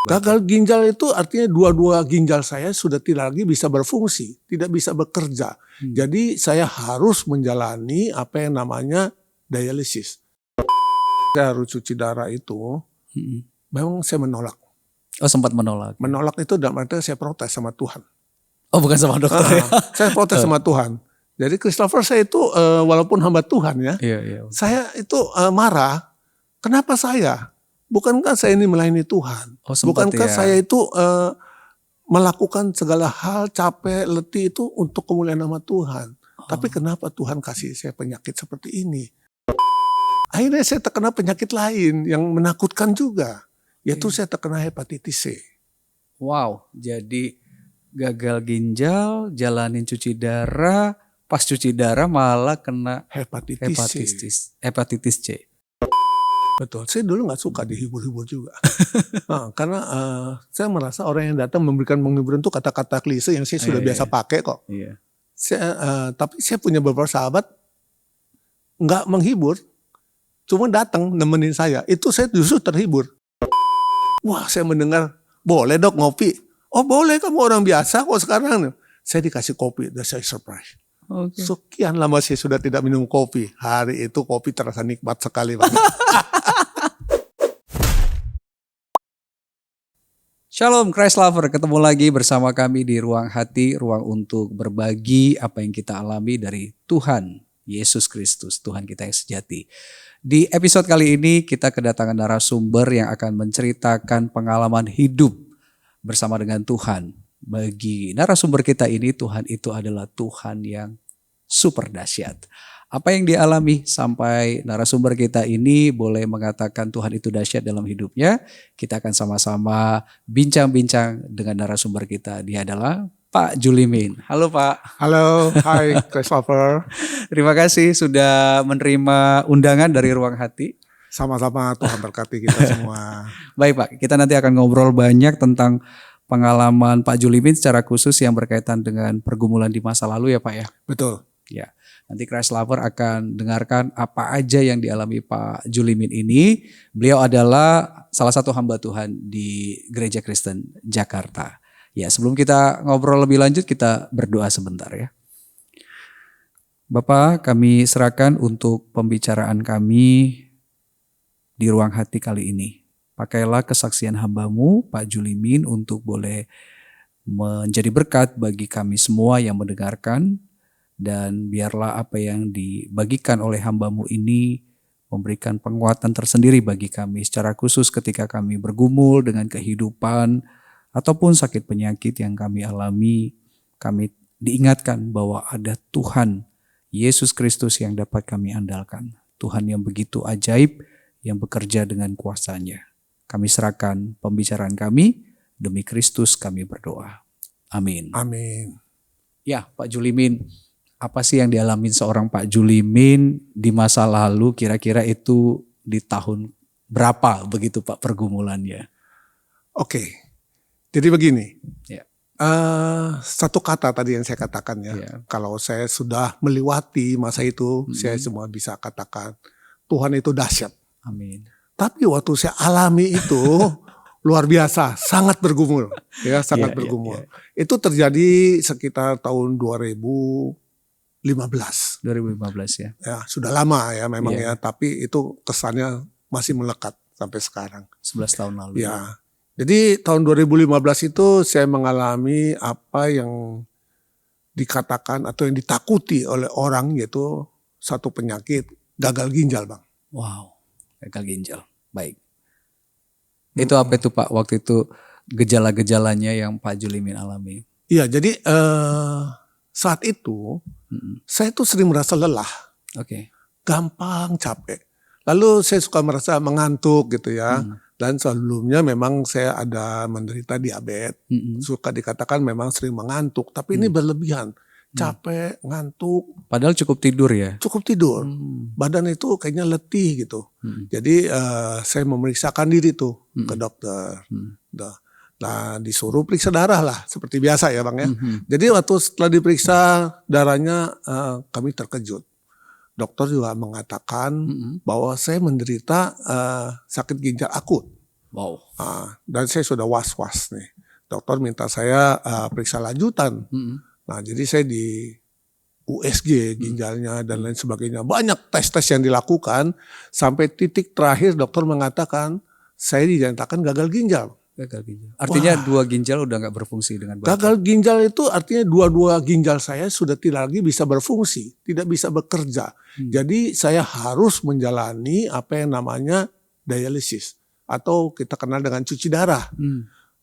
Gagal ginjal itu artinya dua-dua ginjal saya sudah tidak lagi bisa berfungsi, tidak bisa bekerja. Jadi saya harus menjalani apa yang namanya dialisis. Saya harus cuci darah itu, memang saya menolak. Oh, sempat menolak. Menolak itu dalam arti saya protes sama Tuhan. Oh, bukan sama dokter ya? Saya protes sama Tuhan. Jadi Christopher, saya itu walaupun hamba Tuhan ya, saya itu marah. Kenapa saya? Bukankah saya ini melayani Tuhan? Bukankah saya itu melakukan segala hal capek, letih itu untuk kemuliaan nama Tuhan? Tapi kenapa Tuhan kasih saya penyakit seperti ini? Akhirnya saya terkena penyakit lain yang menakutkan juga. Yaitu saya terkena hepatitis C. Wow, jadi gagal ginjal, jalanin cuci darah, pas cuci darah malah kena hepatitis C. Betul, saya dulu gak suka dihibur-hibur juga. Karena saya merasa orang yang datang memberikan penghiburan itu kata-kata klise yang saya sudah biasa pakai kok. Tapi saya punya beberapa sahabat gak menghibur, cuma datang nemenin saya. Itu saya justru terhibur. Wah, saya mendengar, boleh dok ngopi? Oh boleh, kamu orang biasa kok sekarang. Saya dikasih kopi, dan saya surprise. Sekian lama saya sudah tidak minum kopi. Hari itu kopi terasa nikmat sekali. Shalom Christ Lover, ketemu lagi bersama kami di Ruang Hati, ruang untuk berbagi apa yang kita alami dari Tuhan Yesus Kristus, Tuhan kita yang sejati. Di episode kali ini kita kedatangan narasumber yang akan menceritakan pengalaman hidup bersama dengan Tuhan. Bagi narasumber kita ini, Tuhan itu adalah Tuhan yang super dahsyat. Apa yang dialami sampai narasumber kita ini boleh mengatakan Tuhan itu dahsyat dalam hidupnya. Kita akan sama-sama bincang-bincang dengan narasumber kita. Dia adalah Pak Julimin. Halo Pak. Halo, hai Christopher. Terima kasih sudah menerima undangan dari Ruang Hati. Sama-sama, Tuhan berkati kita semua. Baik Pak, kita nanti akan ngobrol banyak tentang pengalaman Pak Julimin secara khusus yang berkaitan dengan pergumulan di masa lalu ya Pak ya. Betul. Ya, nanti Christ Lover akan dengarkan apa aja yang dialami Pak Julimin ini. Beliau adalah salah satu hamba Tuhan di Gereja Kristen Jakarta. Ya, sebelum kita ngobrol lebih lanjut, kita berdoa sebentar ya. Bapa, kami serahkan untuk pembicaraan kami di Ruang Hati kali ini. Pakailah kesaksian hamba-Mu, Pak Julimin, untuk boleh menjadi berkat bagi kami semua yang mendengarkan. Dan biarlah apa yang dibagikan oleh hamba-Mu ini memberikan penguatan tersendiri bagi kami. Secara khusus ketika kami bergumul dengan kehidupan ataupun sakit penyakit yang kami alami, kami diingatkan bahwa ada Tuhan Yesus Kristus yang dapat kami andalkan. Tuhan yang begitu ajaib, yang bekerja dengan kuasa-Nya. Kami serahkan pembicaraan kami, demi Kristus kami berdoa. Amin. Amin. Ya, Pak Julimin, apa sih yang dialami seorang Pak Julimin di masa lalu, kira-kira itu di tahun berapa begitu Pak pergumulannya? Oke, jadi begini. Ya. Satu kata tadi yang saya katakan ya. Kalau saya sudah melewati masa itu, saya semua bisa katakan Tuhan itu dahsyat. Amin. Tapi waktu saya alami itu luar biasa, sangat bergumul, ya sangat bergumul. Itu terjadi sekitar tahun 2015 ya. Ya, sudah lama ya memang ya, tapi itu kesannya masih melekat sampai sekarang. 11 tahun lalu. Ya. Jadi tahun 2015 itu saya mengalami apa yang dikatakan atau yang ditakuti oleh orang, yaitu satu penyakit gagal ginjal, Bang. Wow, gagal ginjal. Baik. Itu apa itu Pak waktu itu gejala-gejalanya yang Pak Julimin alami? Iya, jadi saat itu saya tuh sering merasa lelah. Gampang capek. Lalu saya suka merasa mengantuk gitu ya. Dan sebelumnya memang saya ada menderita diabetes. Suka dikatakan memang sering mengantuk, tapi ini berlebihan. Capek, ngantuk. Padahal cukup tidur ya? Cukup tidur. Badan itu kayaknya letih gitu. Jadi saya memeriksakan diri tuh ke dokter. Nah disuruh periksa darah lah seperti biasa ya Bang ya. Jadi waktu setelah diperiksa darahnya kami terkejut. Dokter juga mengatakan bahwa saya menderita sakit ginjal akut. Wow. Dan saya sudah was-was nih. Dokter minta saya periksa lanjutan. Nah, jadi saya di USG ginjalnya dan lain sebagainya. Banyak tes-tes yang dilakukan sampai titik terakhir dokter mengatakan saya dinyatakan gagal ginjal. Gagal ginjal. Artinya dua ginjal udah nggak berfungsi dengan baik. Gagal ginjal itu artinya dua-dua ginjal saya sudah tidak lagi bisa berfungsi, tidak bisa bekerja. Jadi saya harus menjalani apa yang namanya dialisis atau kita kenal dengan cuci darah.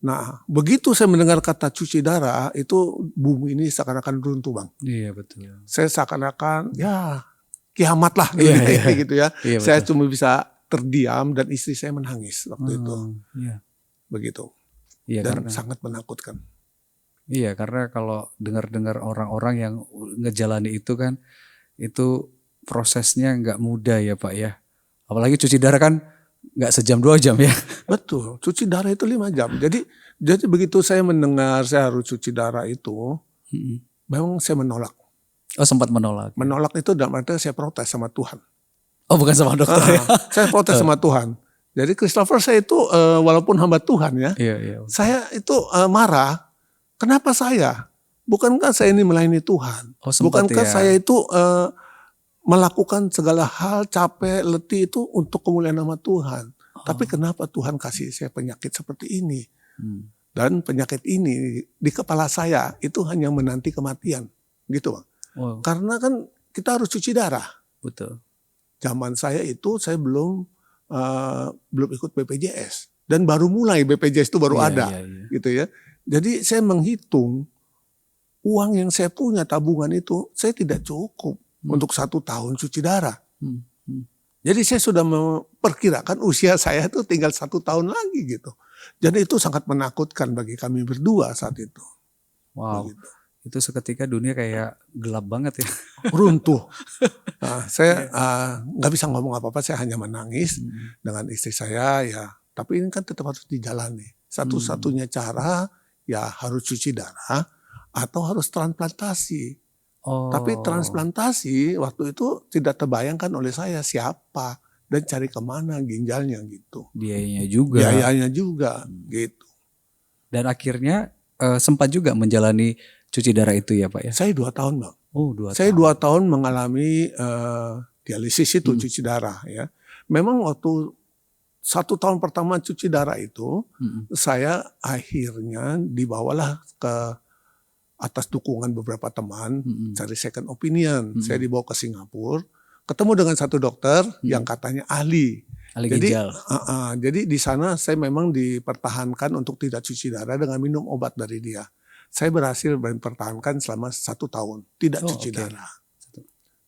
Nah, begitu saya mendengar kata cuci darah, itu bumi ini seakan-akan runtuh, Bang. Iya, betul. Saya seakan-akan ya kiamat lah gitu ya. Iya, saya betul. cuma bisa terdiam dan istri saya menangis waktu itu. Iya. Begitu. Iya, Dan karena sangat menakutkan. Iya, karena kalau dengar-dengar orang-orang yang ngejalani itu kan, itu prosesnya nggak mudah ya Pak ya. Apalagi cuci darah kan nggak sejam 2 jam ya. Betul, cuci darah itu 5 jam. Jadi begitu saya mendengar saya harus cuci darah itu, memang saya menolak. Oh, sempat menolak. Menolak itu dalam arti saya protes sama Tuhan. Oh, bukan sama dokter ya. Saya protes sama Tuhan. Jadi Christopher, saya itu walaupun hamba Tuhan ya, Iya. saya itu marah. Kenapa saya? Bukankah saya ini melayani Tuhan? Oh, sempat Bukankah ya. saya itu melakukan segala hal capek, letih itu untuk kemuliaan nama Tuhan. Tapi kenapa Tuhan kasih saya penyakit seperti ini? Dan penyakit ini di kepala saya itu hanya menanti kematian. Gitu Bang. Wow. Karena kan kita harus cuci darah. Betul. Zaman saya itu saya belum ikut BPJS. Dan baru mulai BPJS itu baru ada. Iya. Gitu ya. Jadi saya menghitung uang yang saya punya tabungan itu saya tidak cukup untuk 1 tahun cuci darah. Jadi saya sudah memperkirakan usia saya itu tinggal 1 tahun lagi gitu. Jadi itu sangat menakutkan bagi kami berdua saat itu. Wow. Begitu. Itu seketika dunia kayak gelap banget ya. Runtuh. Nah, saya nggak bisa ngomong apa-apa, saya hanya menangis dengan istri saya ya. Tapi ini kan tetap harus dijalani. Satu-satunya cara ya harus cuci darah atau harus transplantasi. Oh. Tapi transplantasi waktu itu tidak terbayangkan oleh saya siapa dan cari kemana ginjalnya gitu. Biayanya juga. Biayanya juga gitu. Dan akhirnya sempat juga menjalani cuci darah itu ya Pak ya? Saya 2 tahun Bang. Oh 2 tahun. Saya 2 tahun mengalami dialisis itu cuci darah ya. Memang waktu 1 tahun pertama cuci darah itu saya akhirnya dibawalah ke atas dukungan beberapa teman cari second opinion. Saya dibawa ke Singapura, ketemu dengan satu dokter yang katanya ahli ginjal. Jadi di sana saya memang dipertahankan untuk tidak cuci darah dengan minum obat dari dia. Saya berhasil mempertahankan selama 1 tahun tidak cuci darah.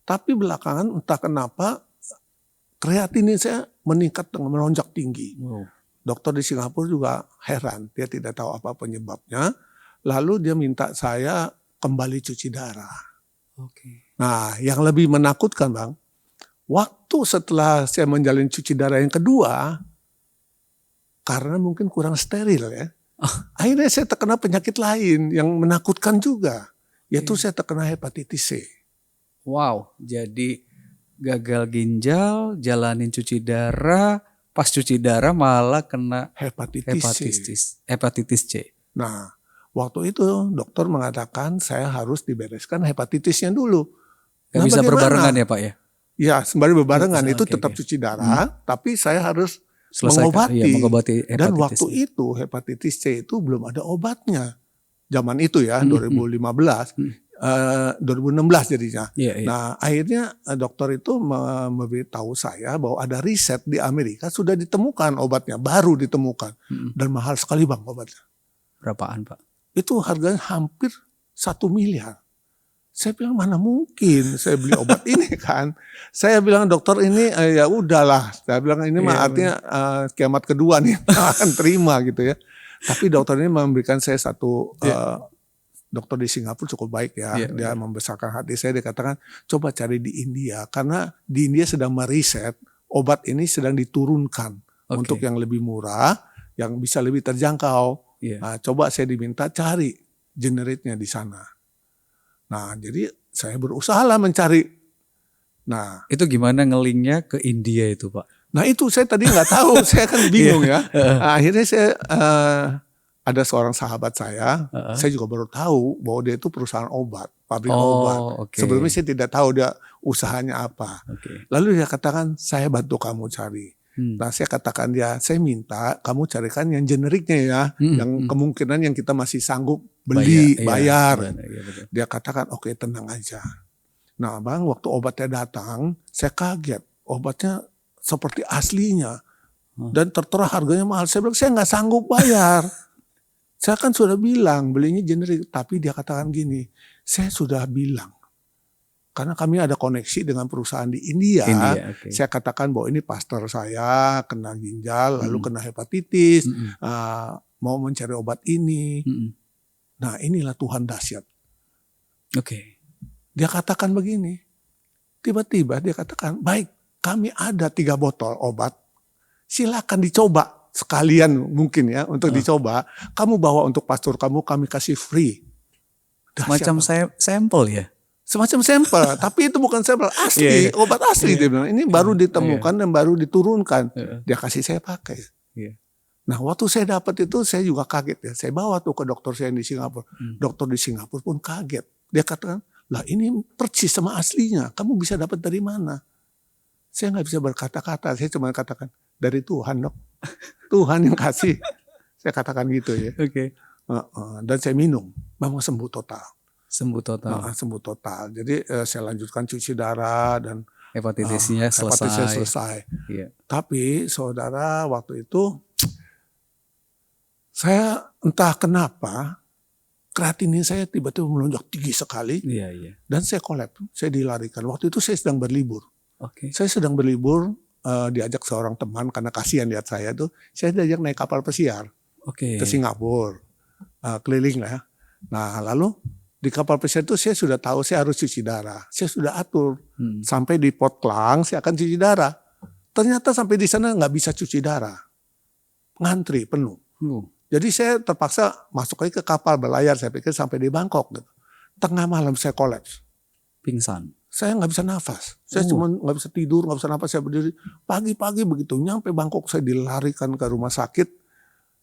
Tapi belakangan entah kenapa kreatinin saya meningkat dengan melonjak tinggi. Dokter di Singapura juga heran, dia tidak tahu apa penyebabnya. Lalu dia minta saya kembali cuci darah. Nah, yang lebih menakutkan Bang, waktu setelah saya menjalani cuci darah yang kedua, karena mungkin kurang steril ya, akhirnya saya terkena penyakit lain yang menakutkan juga, yaitu saya terkena hepatitis C. Wow, jadi gagal ginjal, jalanin cuci darah, pas cuci darah malah kena hepatitis C. Nah, waktu itu dokter mengatakan saya harus dibereskan hepatitisnya dulu. Gak bisa berbarengan ya Pak ya? Ya, sembari berbarengan itu tetap cuci darah, tapi saya harus mengobati. Dan waktu itu hepatitis C itu belum ada obatnya. Zaman itu ya, 2015, 2016 jadinya. Nah, akhirnya dokter itu memberitahu saya bahwa ada riset di Amerika sudah ditemukan obatnya, baru ditemukan. Dan mahal sekali Bang obatnya. Berapaan Pak? Itu harganya hampir 1 miliar. Saya bilang mana mungkin saya beli obat ini kan. Saya bilang dokter ini ya udahlah. Saya bilang ini mah artinya kiamat kedua nih akan terima gitu ya. Tapi dokter ini memberikan saya satu dokter di Singapura cukup baik ya. Dia membesarkan hati saya. Dia katakan coba cari di India. Karena di India sedang meriset obat ini sedang diturunkan untuk yang lebih murah, yang bisa lebih terjangkau. Nah, coba saya diminta cari generiknya di sana. Nah, jadi saya berusaha lah mencari. Nah, itu gimana ngelinknya ke India itu Pak? Nah itu saya tadi nggak tahu, saya kan bingung ya. Akhirnya saya ada seorang sahabat saya juga baru tahu bahwa dia itu perusahaan obat, pabrik obat. Okay. Sebelumnya saya tidak tahu dia usahanya apa. Okay. Lalu dia katakan, saya bantu kamu cari. Nah saya katakan dia, saya minta kamu carikan yang generiknya ya, yang kemungkinan yang kita masih sanggup beli, bayar. Iya, dia katakan, oke, tenang aja. Nah bang, waktu obatnya datang, saya kaget. Obatnya seperti aslinya. Dan tertera harganya mahal. Saya bilang, saya nggak sanggup bayar. Saya kan sudah bilang belinya generik. Tapi dia katakan gini, saya sudah bilang. Karena kami ada koneksi dengan perusahaan di India. Okay. Saya katakan bahwa ini pastor saya kena ginjal, lalu kena hepatitis, mau mencari obat ini. Nah inilah Tuhan dahsyat. Okay. Dia katakan begini, tiba-tiba dia katakan, baik, kami ada 3 botol obat, silakan dicoba sekalian mungkin ya untuk dicoba. Kamu bawa untuk pastor kamu, kami kasih free. Semacam sampel ya? Semacam sampel, tapi itu bukan sampel asli, obat asli dia bilang. Ini baru ditemukan dan baru diturunkan. Dia kasih saya pakai. Nah waktu saya dapat itu saya juga kaget ya. Saya bawa tuh ke dokter saya di Singapura. Dokter di Singapura pun kaget. Dia katakan, lah ini persis sama aslinya. Kamu bisa dapat dari mana? Saya nggak bisa berkata-kata. Saya cuma katakan dari Tuhan dok. Tuhan yang kasih. Saya katakan gitu ya. Okay. Dan saya minum, memang sembuh total. Sembuh total. Sembuh total. Jadi saya lanjutkan cuci darah dan hepatitisnya selesai. Iya. Tapi saudara waktu itu saya entah kenapa kreatinin saya tiba-tiba melonjak tinggi sekali. Iya. Dan saya kolaps. Saya dilarikan. Waktu itu saya sedang berlibur. Okay. Saya sedang berlibur diajak seorang teman karena kasihan lihat saya tuh. Saya diajak naik kapal pesiar ke Singapura. Keliling lah ya. Nah lalu di kapal pesiar itu saya sudah tahu saya harus cuci darah. Saya sudah atur. Sampai di Port Klang saya akan cuci darah. Ternyata sampai di sana nggak bisa cuci darah. Ngantri penuh. Jadi saya terpaksa masuk lagi ke kapal berlayar. Saya pikir sampai di Bangkok. Gitu. Tengah malam saya kolaps. Pingsan. Saya nggak bisa nafas. Saya cuma nggak bisa tidur, nggak bisa nafas. Saya berdiri. Pagi-pagi begitu nyampe Bangkok saya dilarikan ke rumah sakit.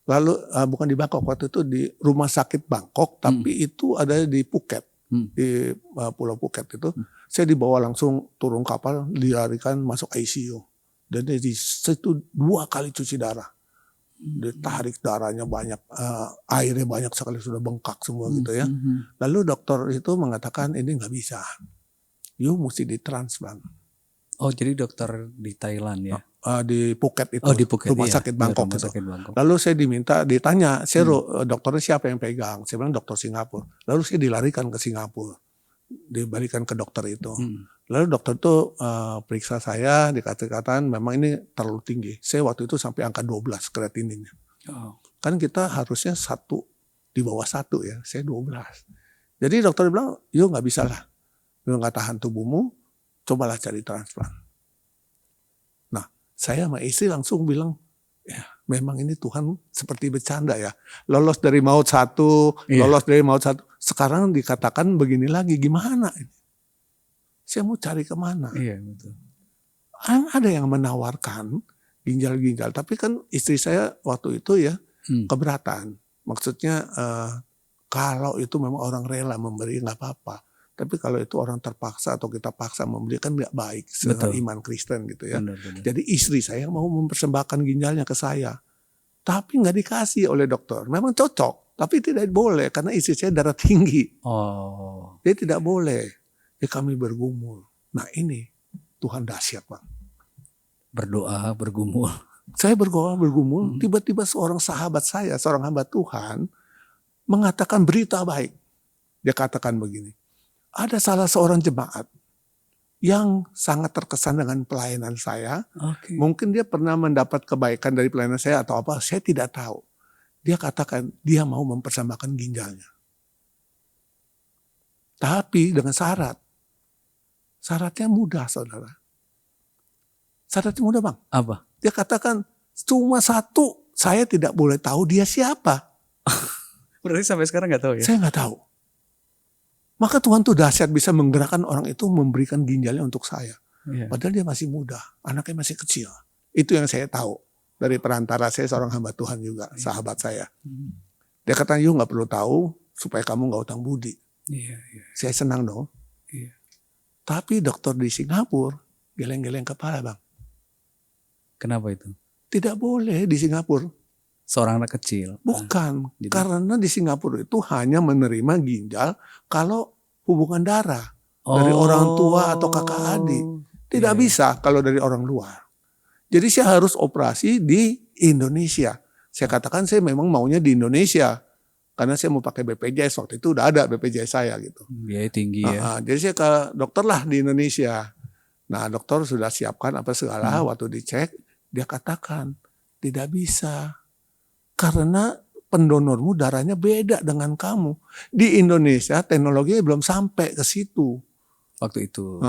Lalu bukan di Bangkok, waktu itu di rumah sakit Bangkok, tapi itu ada di Phuket, di Pulau Phuket itu. Saya dibawa langsung turun kapal, dilarikan masuk ICU. Dan di situ 2 kali cuci darah. Ditarik darahnya banyak, airnya banyak sekali, sudah bengkak semua gitu ya. Lalu dokter itu mengatakan ini nggak bisa, you mesti ditransplant. Oh jadi dokter di Thailand ya? Di Phuket itu, di Phuket, rumah sakit Bangkok rumah itu. sakit Bangkok. Lalu saya ditanya, dokternya siapa yang pegang? Saya bilang dokter Singapura. Lalu saya dilarikan ke Singapura, dibalikan ke dokter itu. Lalu dokter itu periksa saya, dikatakan memang ini terlalu tinggi. Saya waktu itu sampai angka 12 kreatininnya. Kan kita harusnya 1 di bawah 1 ya, saya 12. Jadi dokter bilang, yuk nggak bisa lah, lu nggak tahan tubuhmu, cobalah cari transplant. Saya sama istri langsung bilang, ya memang ini Tuhan seperti bercanda ya. Lolos dari maut 1, lolos dari maut 1. Sekarang dikatakan begini lagi, gimana? Saya mau cari kemana? Iya betul. Ada yang menawarkan ginjal-ginjal, tapi kan istri saya waktu itu ya keberatan. Maksudnya kalau itu memang orang rela memberi nggak apa-apa. Tapi kalau itu orang terpaksa atau kita paksa membeli kan nggak baik iman Kristen gitu ya. Benar. Jadi istri saya mau mempersembahkan ginjalnya ke saya. Tapi nggak dikasih oleh dokter. Memang cocok, tapi tidak boleh karena istri saya darah tinggi. Dia tidak boleh. Ya kami bergumul. Nah ini Tuhan dahsyat Bang. Berdoa, bergumul. Saya bergumul, tiba-tiba seorang sahabat saya, seorang hamba Tuhan mengatakan berita baik. Dia katakan begini. Ada salah seorang jemaat yang sangat terkesan dengan pelayanan saya. Mungkin dia pernah mendapat kebaikan dari pelayanan saya atau apa, saya tidak tahu. Dia katakan dia mau mempersembahkan ginjalnya. Tapi dengan syarat. Syaratnya mudah saudara. Syaratnya mudah Bang. Apa? Dia katakan cuma 1, saya tidak boleh tahu dia siapa. Berarti sampai sekarang nggak tahu ya? Saya nggak tahu. Maka Tuhan tuh dahsyat bisa menggerakkan orang itu memberikan ginjalnya untuk saya. Padahal dia masih muda, anaknya masih kecil. Itu yang saya tahu dari perantara saya, seorang hamba Tuhan juga, sahabat saya. Dia kata, "You nggak perlu tahu supaya kamu nggak utang budi." Saya senang dong. Tapi dokter di Singapura geleng-geleng kepala, Bang. Kenapa itu? Tidak boleh di Singapura. Seorang anak kecil. Bukan, karena di Singapura itu hanya menerima ginjal kalau hubungan darah dari orang tua atau kakak adik. Tidak bisa kalau dari orang luar. Jadi saya harus operasi di Indonesia. Saya katakan saya memang maunya di Indonesia. Karena saya mau pakai BPJS, waktu itu udah ada BPJS saya gitu. Biaya tinggi ya. Jadi saya ke dokter lah di Indonesia. Nah dokter sudah siapkan apa segala, waktu dicek dia katakan tidak bisa. Karena pendonormu darahnya beda dengan kamu. Di Indonesia teknologinya belum sampai ke situ. Waktu itu.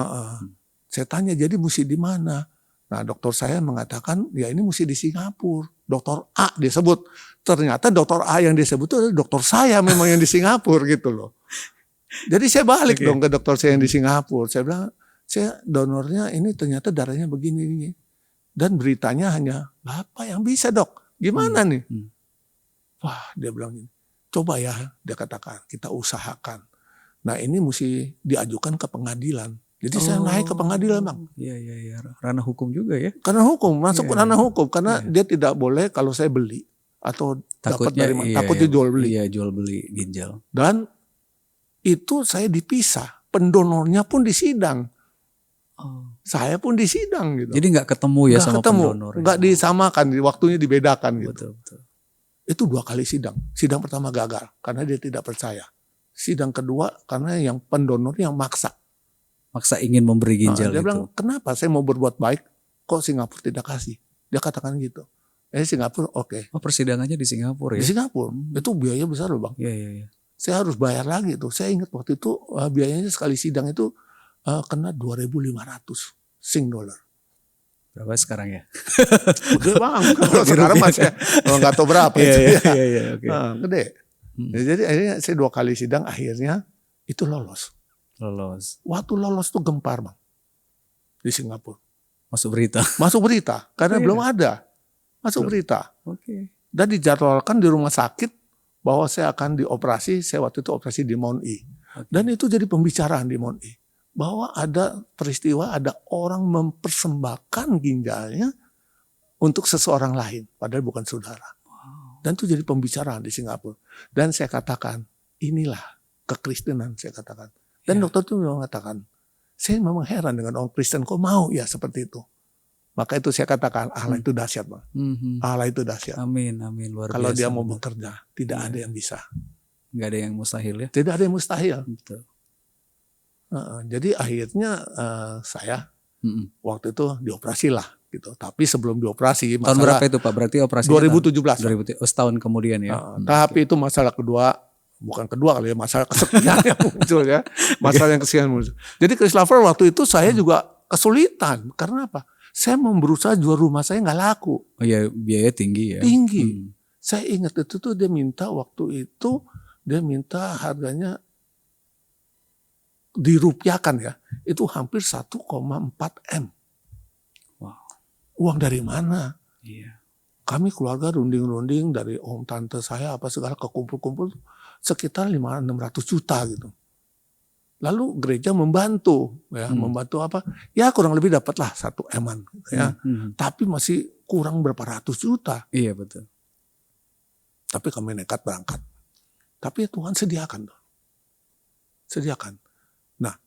Saya tanya jadi mesti di mana? Nah dokter saya mengatakan ya ini mesti di Singapura. Dokter A disebut. Ternyata dokter A yang disebut itu adalah dokter saya memang yang di Singapura gitu loh. Jadi saya balik dong ke dokter saya yang di Singapura. Saya bilang saya donornya ini ternyata darahnya begini. Dan beritanya hanya Bapak yang bisa dok. Gimana nih? Wah dia bilang ini. Coba ya dia katakan kita usahakan. Nah ini mesti diajukan ke pengadilan. Jadi saya naik ke pengadilan Bang. Iya. Ranah hukum juga ya. Karena hukum, masuk ke ranah hukum. Karena dia tidak boleh kalau saya beli. Atau dapat dari mana. Takutnya jual beli. Iya jual beli ginjal. Dan itu saya dipisah. Pendonornya pun disidang. Saya pun disidang gitu. Jadi gak ketemu ya sama pendonor. Gak disamakan, waktunya dibedakan gitu. Betul. Itu 2 kali sidang. Sidang pertama gagal karena dia tidak percaya. Sidang kedua karena yang pendonor yang maksa ingin memberi ginjal dia itu. bilang, kenapa saya mau berbuat baik, kok Singapura tidak kasih? Dia katakan gitu. Singapura oke. Persidangannya di Singapura ya? Di Singapura, itu biaya besar loh Bang. Iya. Saya harus bayar lagi tuh. Saya ingat waktu itu biayanya sekali sidang itu kena 2.500 Sing dollar. Berapa sekarang ya? Gede Bang. Kalau sekarang masih nggak tahu berapa. Iya. Gede. Jadi akhirnya saya 2 kali sidang, akhirnya itu lolos. Waktu lolos tuh gempar Bang. Di Singapura. Masuk berita karena belum ada. Masuk berita. Dan dijadwalkan di rumah sakit bahwa saya akan dioperasi. Saya waktu itu operasi di Mount E. Dan itu jadi pembicaraan di Mount E. Bahwa ada peristiwa, ada orang mempersembahkan ginjalnya untuk seseorang lain. Padahal bukan saudara. Dan itu jadi pembicaraan di Singapura. Dan saya katakan, inilah kekristenan saya katakan. Dan dokter itu mengatakan, saya memang heran dengan orang Kristen kok mau ya seperti itu. Maka itu saya katakan Allah itu dahsyat Bang. Allah itu dahsyat. Amin luar biasa. Kalau dia mau bekerja tidak ada yang bisa. Nggak ada yang mustahil ya. Tidak ada yang mustahil. Betul. Jadi akhirnya saya waktu itu dioperasi lah gitu. Tapi sebelum dioperasi tahun berapa itu Pak? Berarti operasi 2017. Setahun kemudian ya. Tapi itu masalah kedua. Bukan kedua kali ya, masalah kesekian yang muncul ya. Masalah yang kesekian muncul. Jadi Chris Lover waktu itu saya juga kesulitan. Karena apa? Saya mau berusaha jual rumah saya nggak laku. Oh iya, biaya tinggi ya. Tinggi. Saya ingat itu tuh dia minta waktu itu, dia minta harganya dirupiahkan ya. Itu hampir 1,4 M. Wow. Uang dari mana? Iya. Kami keluarga runding-runding dari om tante saya apa segala kekumpul-kumpul sekitar 500-600 juta gitu. Lalu gereja membantu ya, membantu apa? Ya kurang lebih dapatlah 1 M-an ya. Tapi masih kurang berapa ratus juta. Iya betul. Tapi kami nekat berangkat. Tapi Tuhan sediakan tuh. Sediakan. Nah,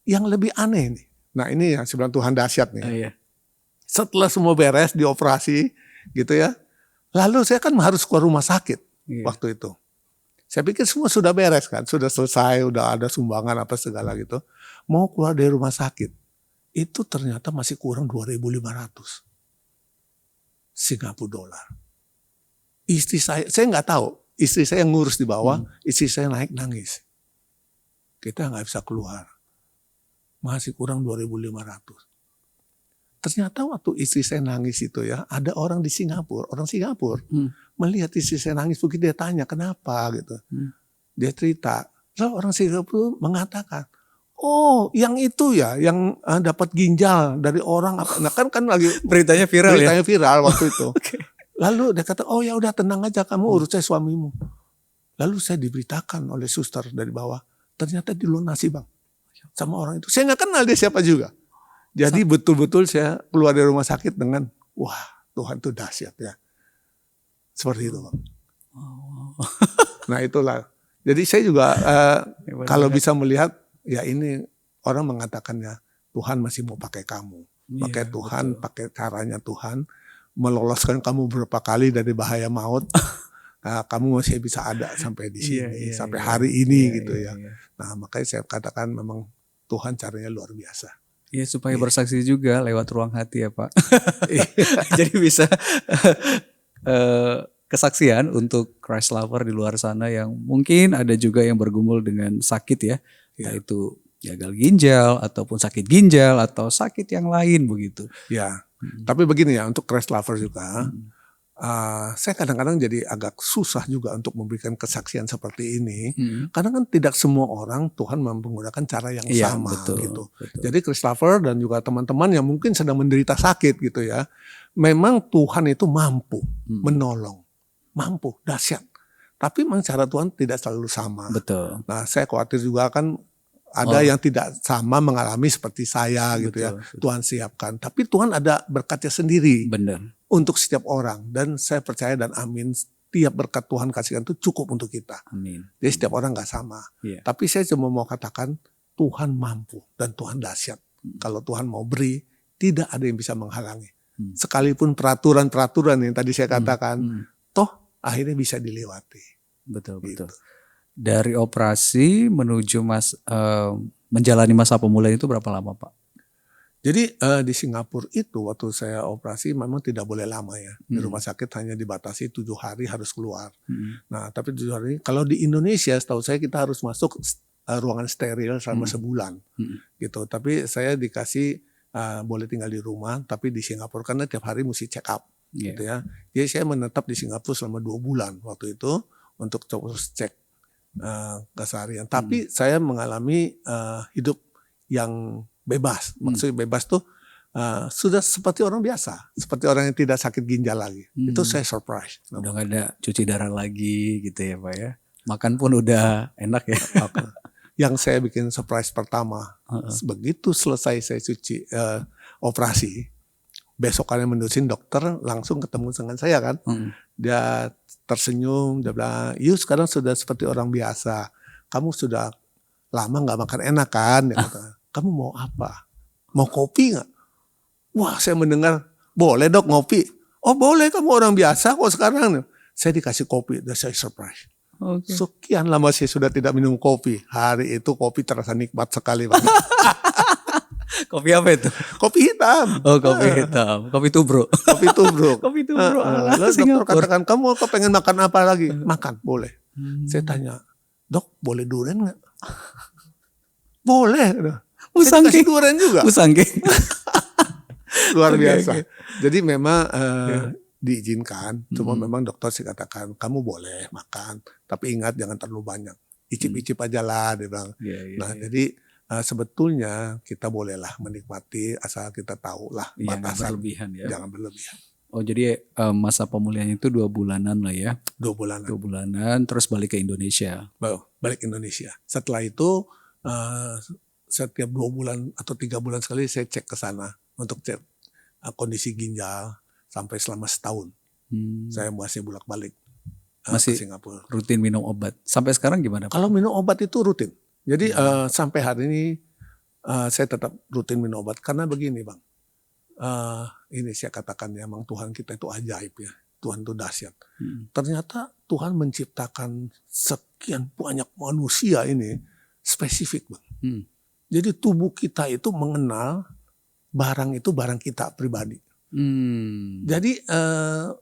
yang lebih aneh nih. Nah, ini yang sebenarnya Tuhan dahsyat nih. Iya. Setelah semua beres dioperasi gitu ya. Lalu saya kan harus keluar rumah sakit waktu itu. Saya pikir semua sudah beres kan, sudah selesai, udah ada sumbangan apa segala gitu. Mau keluar dari rumah sakit, itu ternyata masih kurang 2.500 Singapura dolar. Istri saya nggak tahu, istri saya ngurus di bawah, istri saya naik nangis. Kita nggak bisa keluar, masih kurang 2.500. Ternyata waktu istri saya nangis itu ya, ada orang di Singapura, orang Singapura melihat istri saya nangis, begitu dia tanya kenapa gitu. Dia cerita, lalu orang Singapura mengatakan, oh yang itu ya, yang dapat ginjal dari orang apa. Nah kan lagi Beritanya viral ya. beritanya viral waktu itu. Oke. Lalu dia kata, oh ya udah tenang aja, kamu urus saya suamimu. Lalu saya diberitakan oleh suster dari bawah, ternyata dilunasi bang sama orang itu. Saya nggak kenal dia siapa juga. Jadi betul-betul saya keluar dari rumah sakit dengan, wah Tuhan tuh dahsyat ya. Seperti itu bang. Nah itulah. Jadi saya juga kalau bisa melihat, ya ini orang mengatakannya Tuhan masih mau pakai kamu. Pakai Tuhan, pakai caranya Tuhan. Meloloskan kamu berapa kali dari bahaya maut. Kamu masih bisa ada sampai di sini, sampai hari ini gitu ya. Nah makanya saya katakan memang Tuhan caranya luar biasa. Iya supaya bersaksi juga lewat ruang hati ya Pak. Jadi bisa kesaksian untuk Christ lover di luar sana yang mungkin ada juga yang bergumul dengan sakit ya. Entah itu gagal ginjal ataupun sakit ginjal atau sakit yang lain begitu. Ya, tapi begini ya untuk Christ lover juga. Saya kadang-kadang jadi agak susah juga untuk memberikan kesaksian seperti ini, karena kan tidak semua orang Tuhan menggunakan cara yang sama gitu. Jadi Christ lover dan juga teman-teman yang mungkin sedang menderita sakit gitu ya, memang Tuhan itu mampu menolong, mampu dahsyat. Tapi memang cara Tuhan tidak selalu sama. Betul. Nah saya khawatir juga kan ada yang tidak sama mengalami seperti saya gitu ya. Tuhan siapkan, tapi Tuhan ada berkatnya sendiri. Benar. Untuk setiap orang, dan saya percaya dan amin setiap berkat Tuhan kasihkan itu cukup untuk kita. Amin. Jadi setiap orang gak sama. Tapi saya cuma mau katakan Tuhan mampu dan Tuhan dahsyat. Kalau Tuhan mau beri, tidak ada yang bisa menghalangi. Sekalipun peraturan-peraturan yang tadi saya katakan, toh akhirnya bisa dilewati. Betul. Dari operasi menuju menjalani masa pemulihan itu berapa lama Pak? Jadi di Singapura itu waktu saya operasi memang tidak boleh lama ya. Di rumah sakit hanya dibatasi 7 hari harus keluar. Nah tapi 7 hari, kalau di Indonesia setahu saya kita harus masuk ruangan steril selama sebulan. Gitu. Tapi saya dikasih boleh tinggal di rumah, tapi di Singapura karena tiap hari mesti check up. Gitu ya. Jadi saya menetap di Singapura selama 2 bulan waktu itu untuk terus cek keseharian. Tapi saya mengalami hidup yang bebas. Maksudnya bebas tuh sudah seperti orang biasa. Seperti orang yang tidak sakit ginjal lagi. Itu saya surprise. Udah gak ada cuci darah lagi gitu ya Pak ya. Makan pun udah enak ya. Yang saya bikin surprise pertama. Begitu selesai saya cuci operasi. Besokannya menusin dokter langsung ketemu dengan saya kan. Dia tersenyum. Dia bilang, "Yu sekarang sudah seperti orang biasa. Kamu sudah lama gak makan enak kan?" Dia kata. "Kamu mau apa? Mau kopi gak?" Wah saya mendengar, "Boleh dok ngopi." "Oh boleh, kamu orang biasa kok sekarang." Saya dikasih kopi, dan saya surprise. Sekian lama saya sudah tidak minum kopi. Hari itu kopi terasa nikmat sekali. Kopi apa itu? Kopi hitam. Oh kopi hitam, kopi tubruk. Kopi tubruk. Kopi tubruk. Lalu dokter katakan, "Kamu pengen makan apa lagi?" "Makan, boleh." Saya tanya, "Dok boleh durian gak?" "Boleh." Saya kasih durian juga. Musangke. Luar biasa. Jadi memang diizinkan. Cuma memang dokter sih katakan kamu boleh makan, tapi ingat jangan terlalu banyak. Icip-icip aja lah dia bilang. Jadi sebetulnya kita bolehlah menikmati asal kita tahu lah batasan. Berlebihan ya. Jangan berlebihan. Oh jadi masa pemulihan itu 2 bulanan lah ya. 2 bulanan. 2 bulanan terus balik ke Indonesia. Balik Indonesia. Setelah itu setiap 2 bulan atau 3 bulan sekali saya cek ke sana untuk cek kondisi ginjal sampai selama setahun. Saya masih bolak-balik ke Singapura. Rutin minum obat. Sampai sekarang gimana Pak? Kalau minum obat itu rutin. Jadi sampai hari ini saya tetap rutin minum obat karena begini Bang. Ini saya katakan ya, memang Tuhan kita itu ajaib ya. Tuhan itu dahsyat. Ternyata Tuhan menciptakan sekian banyak manusia ini spesifik Bang. Jadi tubuh kita itu mengenal barang itu barang kita pribadi. Jadi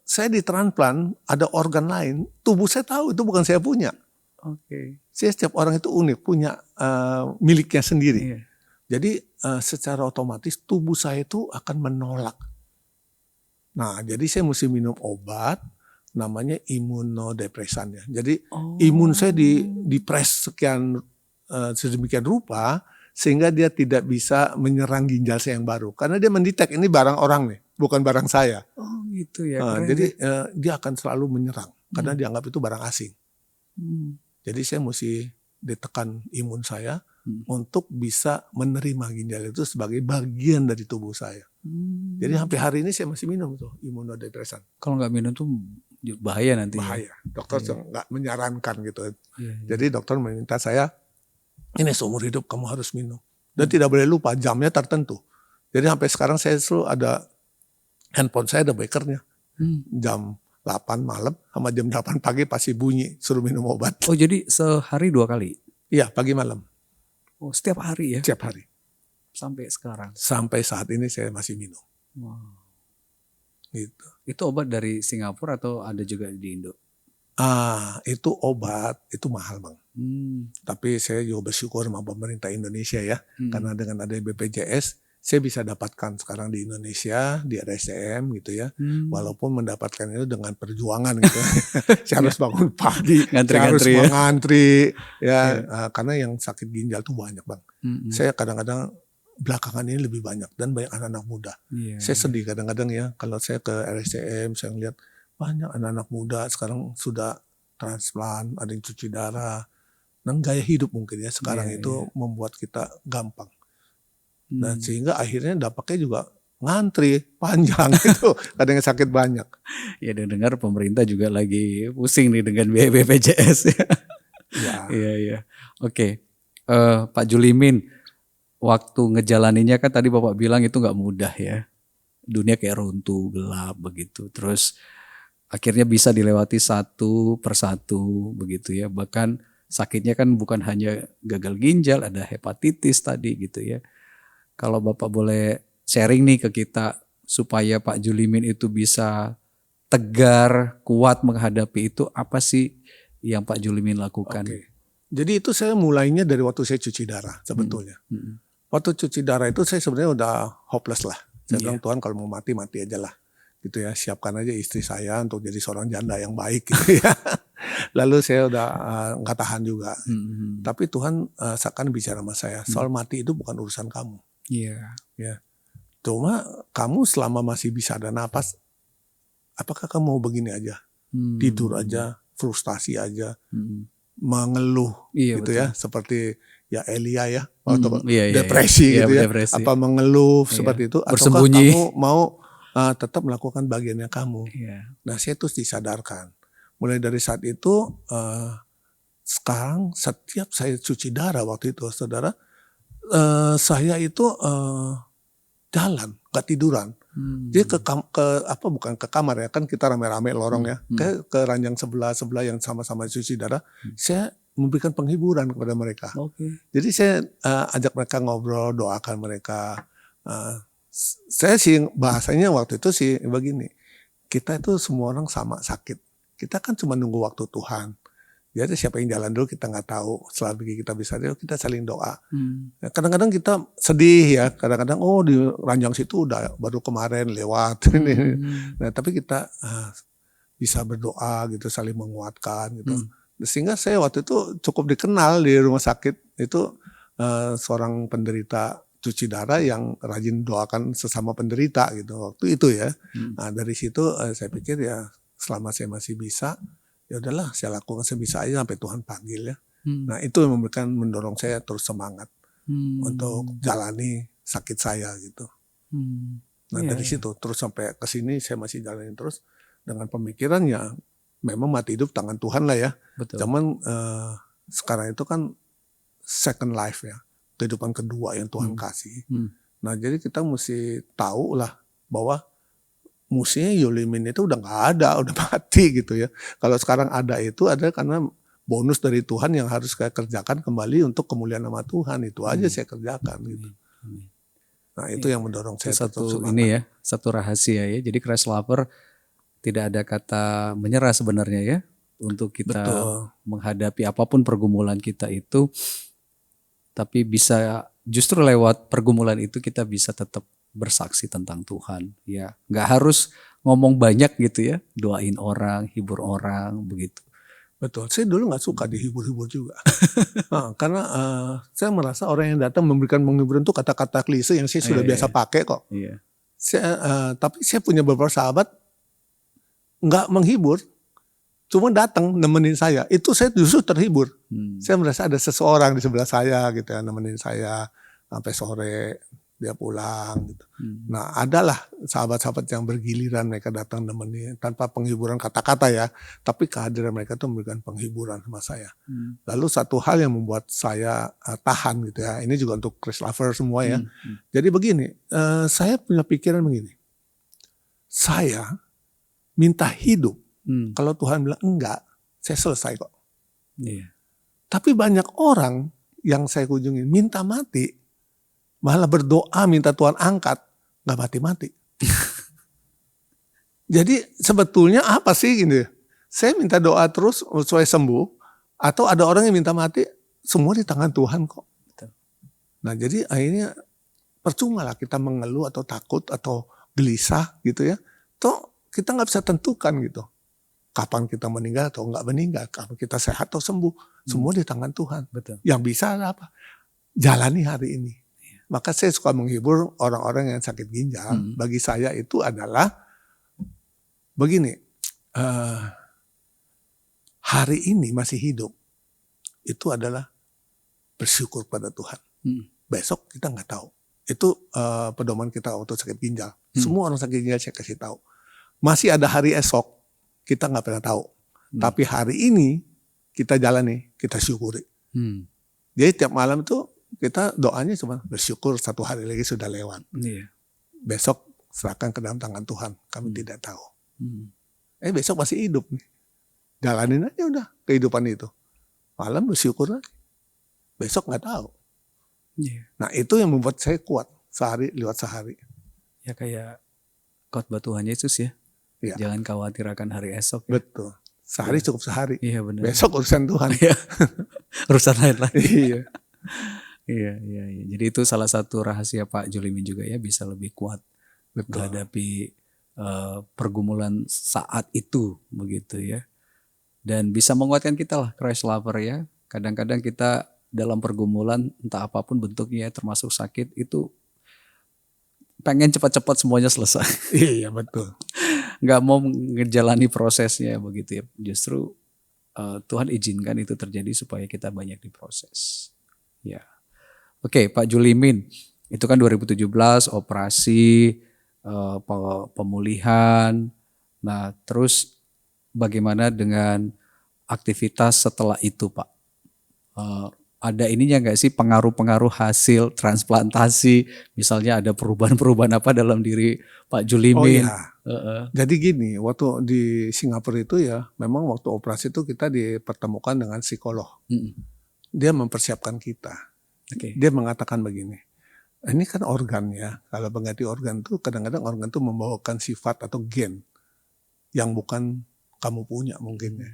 saya ditransplant ada organ lain, tubuh saya tahu itu bukan saya punya. Saya setiap orang itu unik, punya miliknya sendiri. Jadi secara otomatis tubuh saya itu akan menolak. Nah jadi saya mesti minum obat namanya imunodepresan ya. Jadi imun saya dipres sedemikian rupa sehingga dia tidak bisa menyerang ginjal saya yang baru. Karena dia mendetek ini barang orang nih, bukan barang saya. Oh gitu ya. Jadi dia akan selalu menyerang karena dianggap itu barang asing. Jadi saya mesti ditekan imun saya untuk bisa menerima ginjal itu sebagai bagian dari tubuh saya. Jadi sampai hari ini saya masih minum tuh imunodepresan. Kalau nggak minum tuh bahaya nanti. Bahaya. Dokter nggak menyarankan gitu. Jadi dokter meminta saya, ini seumur hidup kamu harus minum. Dan tidak boleh lupa jamnya tertentu. Jadi sampai sekarang saya selalu ada, handphone saya ada bekernya. Jam 8 malam sama jam 8 pagi pasti bunyi suruh minum obat. Oh jadi sehari 2 kali? Iya pagi malam. Oh setiap hari ya? Setiap hari. Sampai sekarang? Sampai saat ini saya masih minum. Wow. Gitu. Itu obat dari Singapura atau ada juga di Indo? Itu obat, itu mahal Bang. Tapi saya juga bersyukur sama pemerintah Indonesia ya. Karena dengan ada BPJS, saya bisa dapatkan sekarang di Indonesia, di RSCM gitu ya. Walaupun mendapatkan itu dengan perjuangan gitu. Saya harus bangun pagi, saya harus mengantri. Ya, karena yang sakit ginjal tuh banyak Bang. Saya kadang-kadang belakangan ini lebih banyak dan banyak anak-anak muda. Saya sedih kadang-kadang ya kalau saya ke RSCM saya lihat banyak anak-anak muda sekarang sudah transplant, ada yang cuci darah. Dan gaya hidup mungkin ya sekarang itu membuat kita gampang. Dan sehingga akhirnya dampaknya juga ngantri panjang gitu, kadang sakit banyak. Ya dengar pemerintah juga lagi pusing nih dengan BPJS ya. Iya. Oke. Pak Julimin, waktu ngejalaninnya kan tadi Bapak bilang itu nggak mudah ya. Dunia kayak runtuh, gelap begitu. Terus akhirnya bisa dilewati satu persatu begitu ya. Bahkan sakitnya kan bukan hanya gagal ginjal, ada hepatitis tadi gitu ya. Kalau Bapak boleh sharing nih ke kita supaya Pak Julimin itu bisa tegar, kuat menghadapi itu, apa sih yang Pak Julimin lakukan? Jadi itu saya mulainya dari waktu saya cuci darah sebetulnya. Waktu cuci darah itu saya sebenarnya udah hopeless lah. Saya bilang Tuhan kalau mau mati, mati aja lah. Gitu ya, siapkan aja istri saya untuk jadi seorang janda yang baik gitu ya. Lalu saya udah gak tahan juga. Tapi Tuhan seakan bicara sama saya, soal mati itu bukan urusan kamu. Ya. Cuma kamu selama masih bisa ada napas, apakah kamu mau begini aja? Tidur aja, frustasi aja, mengeluh gitu ya. Seperti ya Elia ya, atau depresi gitu ya. Apa mengeluh seperti itu. Ataukah kamu mau tetap melakukan bagiannya kamu. Nah saya terus disadarkan. Mulai dari saat itu, sekarang setiap saya cuci darah waktu itu saudara, saya itu jalan, gak tiduran. Jadi bukan ke kamar ya, kan kita rame-rame lorong ya, ke ranjang sebelah yang sama-sama cuci darah, saya memberikan penghiburan kepada mereka. Jadi saya ajak mereka ngobrol, doakan mereka. Saya sih bahasanya waktu itu sih begini, kita itu semua orang sama sakit. Kita kan cuma nunggu waktu Tuhan. Jadi siapa yang jalan dulu kita nggak tahu. Setelah kita bisa, kita saling doa. Kadang-kadang kita sedih ya. Kadang-kadang di ranjang situ udah baru kemarin lewat. Nah tapi kita bisa berdoa gitu, saling menguatkan gitu. Sehingga saya waktu itu cukup dikenal di rumah sakit itu seorang penderita cuci darah yang rajin doakan sesama penderita gitu waktu itu ya. Nah dari situ saya pikir ya selama saya masih bisa, ya udahlah saya lakukan sebisa aja sampai Tuhan panggil ya. Nah itu yang mendorong saya terus semangat untuk jalani sakit saya gitu. Nah dari situ terus sampai ke sini saya masih jalanin terus dengan pemikiran ya memang mati hidup tangan Tuhan lah ya. Cuman sekarang itu kan second life ya, kehidupan kedua yang Tuhan kasih. Nah jadi kita mesti tahu lah bahwa musuhnya Julimin itu udah gak ada, udah mati gitu ya. Kalau sekarang ada itu ada karena bonus dari Tuhan yang harus saya kerjakan kembali untuk kemuliaan nama Tuhan. Itu aja saya kerjakan gitu. Nah itu yang mendorong saya satu ini ya, satu rahasia ya. Jadi Christ Lover tidak ada kata menyerah sebenarnya ya. Untuk kita menghadapi apapun pergumulan kita itu. Tapi bisa justru lewat pergumulan itu kita bisa tetap bersaksi tentang Tuhan. Ya, nggak harus ngomong banyak gitu ya. Doain orang, hibur orang begitu. Betul. Saya dulu nggak suka dihibur-hibur juga. Karena saya merasa orang yang datang memberikan penghiburan itu kata-kata klise yang saya sudah biasa pakai kok. Iya. Tapi saya punya beberapa sahabat nggak menghibur, cuma datang nemenin saya. Itu saya justru terhibur. Saya merasa ada seseorang di sebelah saya gitu ya, nemenin saya sampai sore dia pulang gitu. Nah, adalah sahabat-sahabat yang bergiliran mereka datang nemenin tanpa penghiburan kata-kata ya, tapi kehadiran mereka tuh memberikan penghiburan sama saya. Lalu satu hal yang membuat saya tahan gitu ya, ini juga untuk Chris Lover semua ya. Jadi begini, saya punya pikiran begini, saya minta hidup, kalau Tuhan bilang enggak, saya selesai kok. Iya. Tapi banyak orang yang saya kunjungi minta mati, malah berdoa minta Tuhan angkat, gak mati-mati. Jadi sebetulnya apa sih gini? Saya minta doa terus supaya sembuh, atau ada orang yang minta mati, semua di tangan Tuhan kok. Betul. Nah jadi akhirnya percuma lah kita mengeluh atau takut atau gelisah gitu ya. Toh kita gak bisa tentukan gitu. Kapan kita meninggal atau gak meninggal, kapan kita sehat atau sembuh. Semua di tangan Tuhan. Betul. Yang bisa apa? Jalani hari ini. Maka saya suka menghibur orang-orang yang sakit ginjal. Bagi saya itu adalah begini, hari ini masih hidup, itu adalah bersyukur pada Tuhan. Besok kita nggak tahu. Itu pedoman kita waktu sakit ginjal. Semua orang sakit ginjal saya kasih tahu. Masih ada hari esok, kita nggak pernah tahu. Tapi hari ini kita jalani, kita syukuri. Jadi tiap malam itu kita doanya cuma bersyukur satu hari lagi sudah lewat. Besok serahkan ke dalam tangan Tuhan. Kami tidak tahu. Besok masih hidup nih. Jalanin aja udah kehidupan itu. Malam bersyukur lagi. Besok nggak tahu. Nah itu yang membuat saya kuat sehari lewat sehari. Ya kayak khotbah Tuhan Yesus ya. Jangan khawatir akan hari esok. Ya. Betul. Sehari cukup sehari. Iya benar. Besok urusan Tuhan. Urusan lain lagi. Iya. Iya. Jadi itu salah satu rahasia Pak Julimin juga ya, bisa lebih kuat menghadapi pergumulan saat itu begitu ya. Dan bisa menguatkan kita lah, Christ Lover ya. Kadang-kadang kita dalam pergumulan entah apapun bentuknya, termasuk sakit, itu pengen cepat-cepat semuanya selesai. Iya betul. Nggak mau ngejalani prosesnya begitu ya. Justru Tuhan izinkan itu terjadi supaya kita banyak diproses. Ya. Oke, Pak Julimin, itu kan 2017 operasi, pemulihan. Nah, terus bagaimana dengan aktivitas setelah itu, Pak? Ada ininya nggak sih pengaruh-pengaruh hasil transplantasi? Misalnya ada perubahan-perubahan apa dalam diri Pak Julimin? Jadi gini, waktu di Singapura itu ya, memang waktu operasi itu kita dipertemukan dengan psikolog. Dia mempersiapkan kita. Dia mengatakan begini, ini kan organ ya, kalau mengganti organ tuh kadang-kadang organ tuh membawakan sifat atau gen yang bukan kamu punya mungkin ya.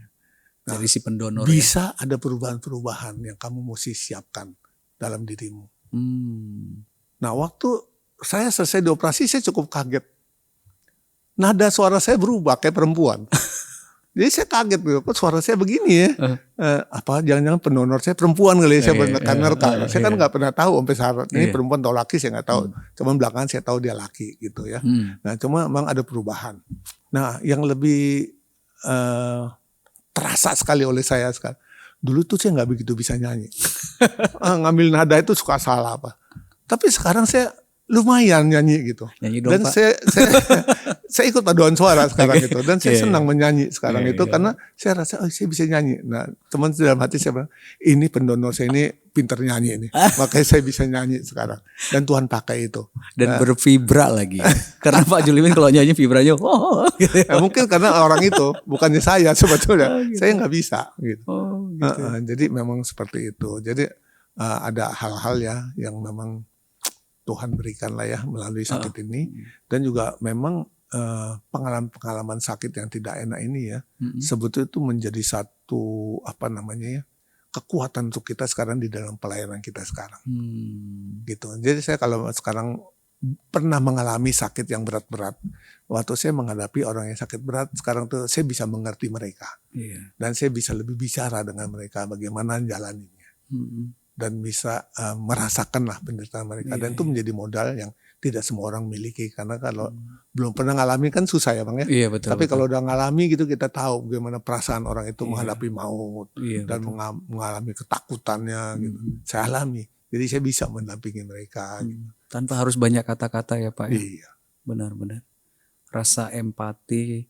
Nah, dari si pendonor bisa ada perubahan-perubahan yang kamu mesti siapkan dalam dirimu. Nah waktu saya selesai dioperasi saya cukup kaget. Nada suara saya berubah kayak perempuan. Jadi saya kaget gitu, kok suara saya begini ya? Apa jangan-jangan pendonor saya perempuan kali ya, saya menerka. Saya kan nggak pernah tahu sampai saat ini perempuan atau laki saya nggak tahu. Cuman belakangan saya tahu dia laki gitu ya. Nah cuma memang ada perubahan. Nah yang lebih terasa sekali oleh saya sekarang. Dulu tuh saya nggak begitu bisa nyanyi. Ngambil nada itu suka salah apa. Tapi sekarang saya lumayan nyanyi gitu. Nyanyi dong, dan Pak. saya ikut paduan suara sekarang itu. Dan saya senang menyanyi sekarang itu karena saya rasa saya bisa nyanyi. Nah teman dalam hati saya bilang, ini pendonor saya ini pinter nyanyi ini. Makanya saya bisa nyanyi sekarang. Dan Tuhan pakai itu. Dan bervibra lagi. Karena Pak Julimin kalau nyanyi vibranya gitu ya. Mungkin karena orang itu, bukannya saya sebetulnya. Gitu. Saya nggak bisa gitu. Gitu. Jadi memang seperti itu. Jadi ada hal-hal ya yang memang Tuhan berikan lah ya melalui sakit ini. Dan juga memang pengalaman-pengalaman sakit yang tidak enak ini ya. Sebetulnya itu menjadi satu kekuatan untuk kita sekarang di dalam pelayanan kita sekarang. Gitu. Jadi saya kalau sekarang pernah mengalami sakit yang berat-berat. Waktu saya menghadapi orang yang sakit berat, sekarang tuh saya bisa mengerti mereka. Dan saya bisa lebih bicara dengan mereka bagaimana jalaninya. Dan bisa merasakan lah penderitaan mereka. Dan itu menjadi modal yang tidak semua orang miliki. Karena kalau belum pernah ngalami kan susah ya Bang ya. Iya, betul, tapi betul. kalau udah ngalami gitu kita tahu bagaimana perasaan orang itu menghadapi maut. Dan mengalami ketakutannya gitu. Saya alami. Jadi saya bisa mendampingi mereka. Gitu. Tanpa harus banyak kata-kata ya Pak. Iya. Benar-benar. Rasa empatinya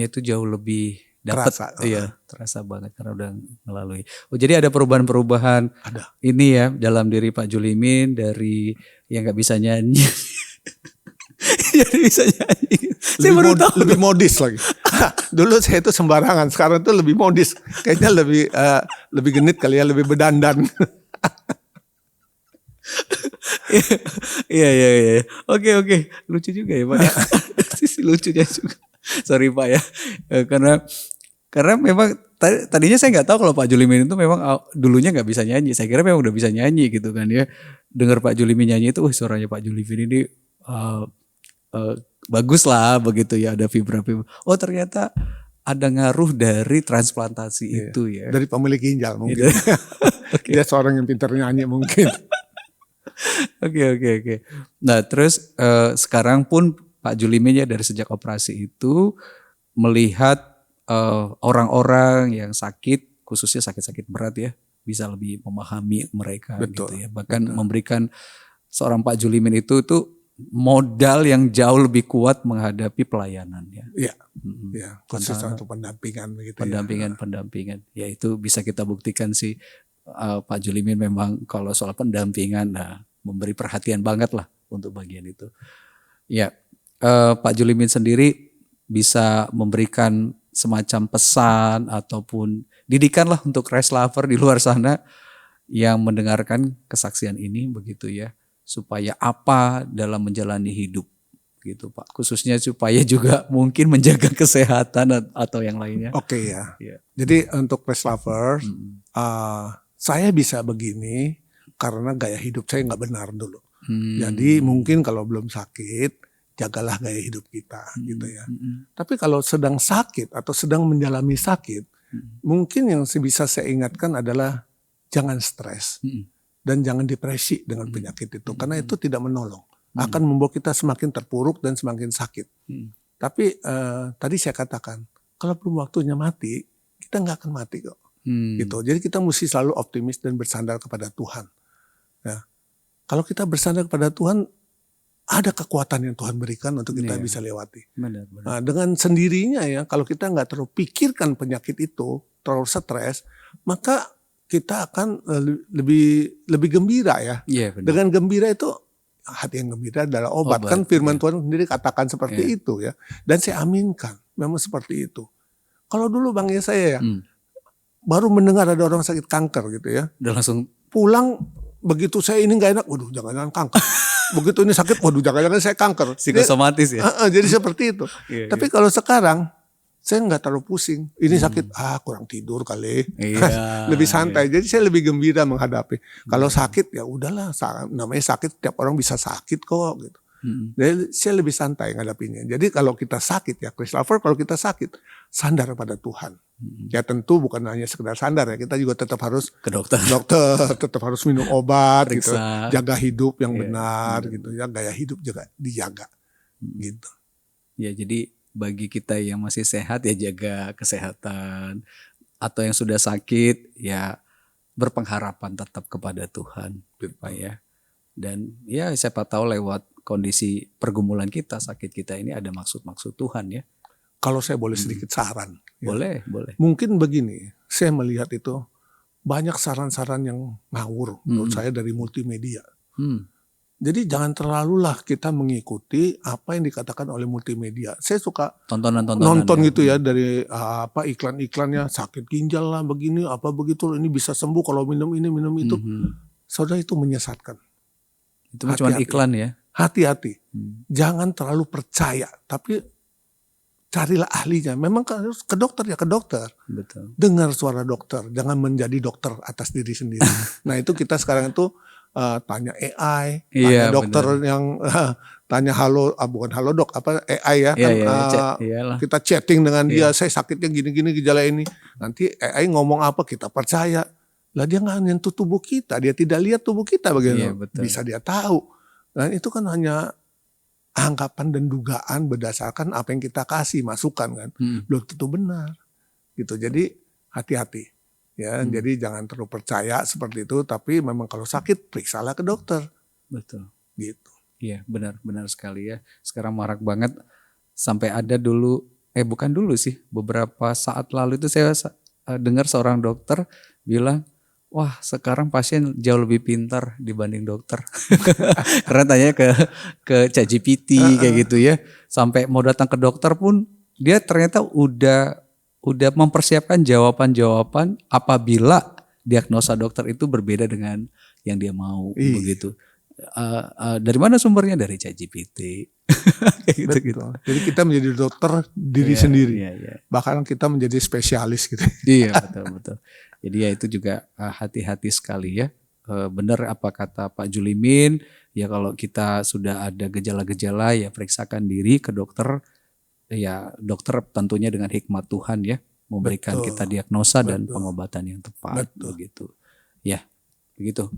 itu jauh lebih dapat. Iya, terasa banget karena udah melalui. Oh, jadi ada perubahan-perubahan ini ya dalam diri Pak Julimin dari yang nggak bisa nyanyi. Jadi bisa nyanyi. Saya baru tahu. Lebih modis lagi. Dulu saya itu sembarangan, sekarang tuh lebih modis. Kayaknya lebih genit kali ya, lebih berdandan. Iya. Oke. Lucu juga ya Pak. Sisi lucunya juga. Sorry Pak ya. Karena memang tadinya saya nggak tahu kalau Pak Julimin itu memang dulunya nggak bisa nyanyi. Saya kira memang udah bisa nyanyi gitu kan ya. Dengar Pak Julimin nyanyi itu, suaranya Pak Julimin ini bagus lah begitu ya. Ada vibra. Oh ternyata ada ngaruh dari transplantasi itu ya. Dari pemilik ginjal mungkin. Dia seorang yang pintar nyanyi mungkin. Oke. Nah terus sekarang pun Pak Julimin ya dari sejak operasi itu melihat orang-orang yang sakit, khususnya sakit-sakit berat ya, bisa lebih memahami mereka. Gitu ya. Bahkan memberikan seorang Pak Julimin itu modal yang jauh lebih kuat menghadapi pelayanan ya. Iya. Khusus untuk pendampingan begitu. Pendampingan. Ya itu bisa kita buktikan sih. Pak Julimin memang kalau soal pendampingan memberi perhatian banget lah untuk bagian itu. Ya, Pak Julimin sendiri bisa memberikan semacam pesan ataupun didikan lah untuk race lover di luar sana yang mendengarkan kesaksian ini begitu ya, supaya apa dalam menjalani hidup gitu Pak, khususnya supaya juga mungkin menjaga kesehatan atau yang lainnya. Oke ya. Jadi untuk race lover, saya bisa begini karena gaya hidup saya nggak benar dulu. Jadi mungkin kalau belum sakit, jagalah gaya hidup kita gitu ya. Tapi kalau sedang sakit atau sedang menjalani sakit, mungkin yang bisa saya ingatkan adalah jangan stres dan jangan depresi dengan penyakit itu. Karena itu tidak menolong. Akan membawa kita semakin terpuruk dan semakin sakit. Tapi tadi saya katakan, kalau belum waktunya mati, kita nggak akan mati kok. Gitu. Jadi kita mesti selalu optimis dan bersandar kepada Tuhan. Ya. Kalau kita bersandar kepada Tuhan, ada kekuatan yang Tuhan berikan untuk kita bisa lewati. Benar. Nah, dengan sendirinya ya, kalau kita nggak terlalu pikirkan penyakit itu, terlalu stres, maka kita akan lebih gembira ya. Dengan gembira itu, hati yang gembira adalah obat. Kan firman Tuhan sendiri katakan seperti itu ya. Dan saya aminkan, memang seperti itu. Kalau dulu Bang ya saya ya, baru mendengar ada orang sakit kanker gitu ya. Udah langsung pulang, begitu saya ini gak enak, waduh jangan-jangan kanker. Begitu ini sakit, waduh jangan-jangan saya kanker. Psikosomatis ya. Jadi seperti itu. Tapi kalau sekarang, saya gak terlalu pusing. Ini sakit, kurang tidur kali. Lebih santai. Jadi saya lebih gembira menghadapi. Kalau sakit ya udahlah, namanya sakit, tiap orang bisa sakit kok gitu. Jadi saya lebih santai menghadapinya. Jadi kalau kita sakit ya, Chris Lover, kalau kita sakit, sandar pada Tuhan. Ya tentu bukan hanya sekedar sandar ya, kita juga tetap harus ke dokter, tetap harus minum obat gitu, periksa, jaga hidup yang benar gitu ya, gaya hidup juga dijaga gitu. Ya jadi bagi kita yang masih sehat ya jaga kesehatan, atau yang sudah sakit ya berpengharapan tetap kepada Tuhan, Pak ya. Dan ya siapa tahu lewat kondisi pergumulan kita, sakit kita ini ada maksud-maksud Tuhan ya. Kalau saya boleh sedikit saran. Boleh. Mungkin begini, saya melihat itu banyak saran-saran yang ngawur menurut saya dari multimedia. Jadi jangan terlalulah kita mengikuti apa yang dikatakan oleh multimedia. Saya suka nonton gitu ya dari iklan-iklannya, sakit ginjal lah begini, apa begitu, ini bisa sembuh kalau minum ini, minum itu. Saudara, itu menyesatkan. Itu cuma iklan ya. Hati-hati. Jangan terlalu percaya, tapi carilah ahlinya. Memang harus ke dokter ya ke dokter. Betul. Dengar suara dokter, jangan menjadi dokter atas diri sendiri. Nah itu kita sekarang itu tanya AI, tanya dokter yang tanya bukan halo dok, apa AI ya kan kita chatting dengan dia, saya sakitnya gini-gini gejala ini. Nanti AI ngomong apa kita percaya. Lah dia nggak nyentuh tubuh kita, dia tidak lihat tubuh kita bagaimana bisa dia tahu. Dan itu kan hanya anggapan dan dugaan berdasarkan apa yang kita kasih masukan kan, belum tentu benar gitu. Jadi hati-hati ya, jadi jangan terlalu percaya seperti itu. Tapi memang kalau sakit periksalah ke dokter. Betul. Gitu. Iya benar sekali ya. Sekarang marak banget, sampai ada dulu, bukan dulu sih, beberapa saat lalu itu saya dengar seorang dokter bilang, wah sekarang pasien jauh lebih pintar dibanding dokter. Karena tanya ke ChatGPT kayak gitu ya. Sampai mau datang ke dokter pun dia ternyata udah mempersiapkan jawaban-jawaban apabila diagnosa dokter itu berbeda dengan yang dia mau begitu. Dari mana sumbernya? Dari ChatGPT. gitu. Jadi kita menjadi dokter diri sendiri. Bahkan kita menjadi spesialis gitu. Iya betul. Jadi ya itu juga hati-hati sekali ya. Benar apa kata Pak Julimin, ya kalau kita sudah ada gejala-gejala ya periksakan diri ke dokter. Ya dokter tentunya dengan hikmat Tuhan ya memberikan kita diagnosa dan pengobatan yang tepat. Begitu. Ya begitu.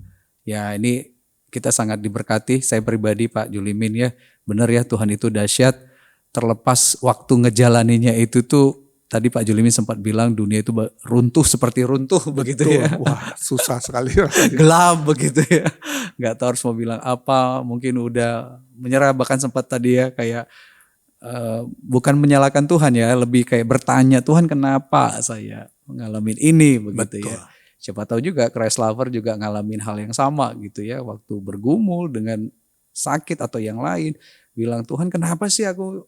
Ya ini kita sangat diberkati, saya pribadi Pak Julimin ya, benar ya Tuhan itu dahsyat. Terlepas waktu ngejalaninya itu tuh, tadi Pak Julimin sempat bilang dunia itu runtuh seperti runtuh. Begitu ya. Wah susah sekali. Gelap begitu ya. Gak tahu harus mau bilang apa, mungkin udah menyerah, bahkan sempat tadi ya kayak bukan menyalahkan Tuhan ya, lebih kayak bertanya, Tuhan kenapa saya ngalamin ini begitu ya. Siapa tahu juga Christ lover juga ngalamin hal yang sama gitu ya, waktu bergumul dengan sakit atau yang lain, bilang Tuhan kenapa sih aku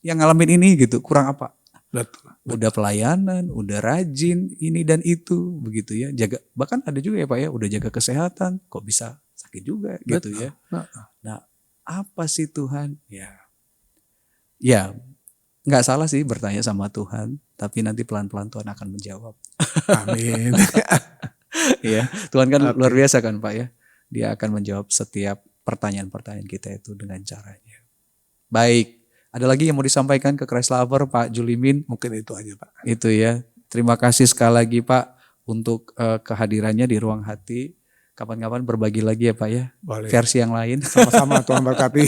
yang ngalamin ini gitu, kurang apa? Betul. Udah pelayanan, udah rajin ini dan itu begitu ya, jaga, bahkan ada juga ya Pak ya, udah jaga kesehatan kok bisa sakit juga gitu ya. Nah apa sih Tuhan? Ya nggak salah sih bertanya sama Tuhan, tapi nanti pelan-pelan Tuhan akan menjawab. Amin. Ya, Tuhan kan luar biasa kan Pak ya. Dia akan menjawab setiap pertanyaan-pertanyaan kita itu dengan caranya. Baik, ada lagi yang mau disampaikan ke Christ lover Pak Julimin? Mungkin itu aja Pak. Itu ya. Terima kasih sekali lagi Pak untuk kehadirannya di Ruang Hati. Kapan-kapan berbagi lagi ya Pak ya. Boleh. Versi yang lain. Sama-sama Tuhan berkati.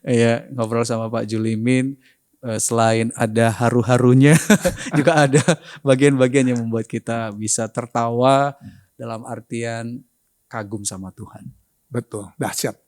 Ya, ngobrol sama Pak Julimin, selain ada haru-harunya juga ada bagian-bagian yang membuat kita bisa tertawa, dalam artian kagum sama Tuhan. Betul, dahsyat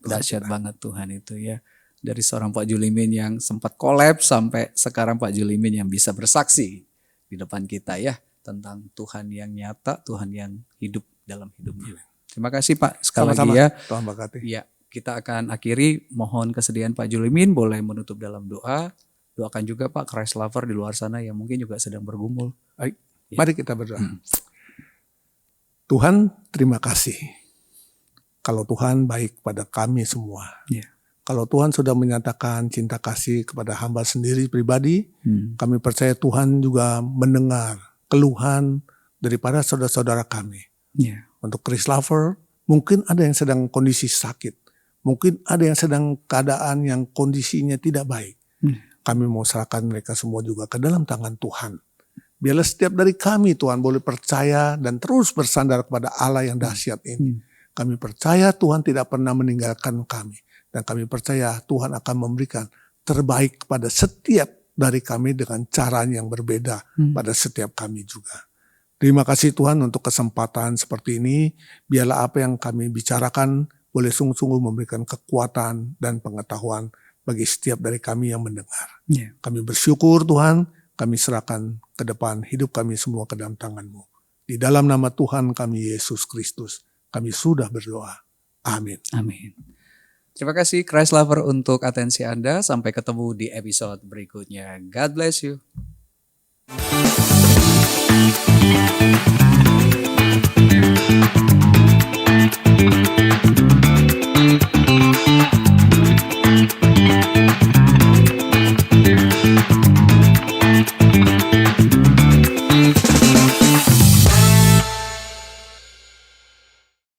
banget Tuhan itu ya. Dari seorang Pak Julimin yang sempat kolaps sampai sekarang Pak Julimin yang bisa bersaksi di depan kita ya tentang Tuhan yang nyata, Tuhan yang hidup dalam hidupnya. Terima kasih Pak sekali lagi ya. Tuhan berkati. Ya, kita akan akhiri, mohon kesediaan Pak Julimin boleh menutup dalam doa. Doakan juga Pak Christ lover di luar sana yang mungkin juga sedang bergumul. Baik, mari kita berdoa. Tuhan, terima kasih. Kalau Tuhan baik pada kami semua. Kalau Tuhan sudah menyatakan cinta kasih kepada hamba sendiri pribadi, kami percaya Tuhan juga mendengar keluhan daripada saudara-saudara kami. Untuk Christ lover, mungkin ada yang sedang kondisi sakit. Mungkin ada yang sedang keadaan yang kondisinya tidak baik. Kami mau serahkan mereka semua juga ke dalam tangan Tuhan. Biarlah setiap dari kami Tuhan boleh percaya dan terus bersandar kepada Allah yang dahsyat ini. Kami percaya Tuhan tidak pernah meninggalkan kami. Dan kami percaya Tuhan akan memberikan terbaik kepada setiap dari kami dengan cara yang berbeda pada setiap kami juga. Terima kasih Tuhan untuk kesempatan seperti ini. Biarlah apa yang kami bicarakan boleh sungguh-sungguh memberikan kekuatan dan pengetahuan bagi setiap dari kami yang mendengar. Kami bersyukur Tuhan, kami serahkan ke depan hidup kami semua ke dalam tangan-Mu. Di dalam nama Tuhan kami Yesus Kristus, kami sudah berdoa. Amin. Amin. Terima kasih Christ lover untuk atensi Anda. Sampai ketemu di episode berikutnya. God bless you.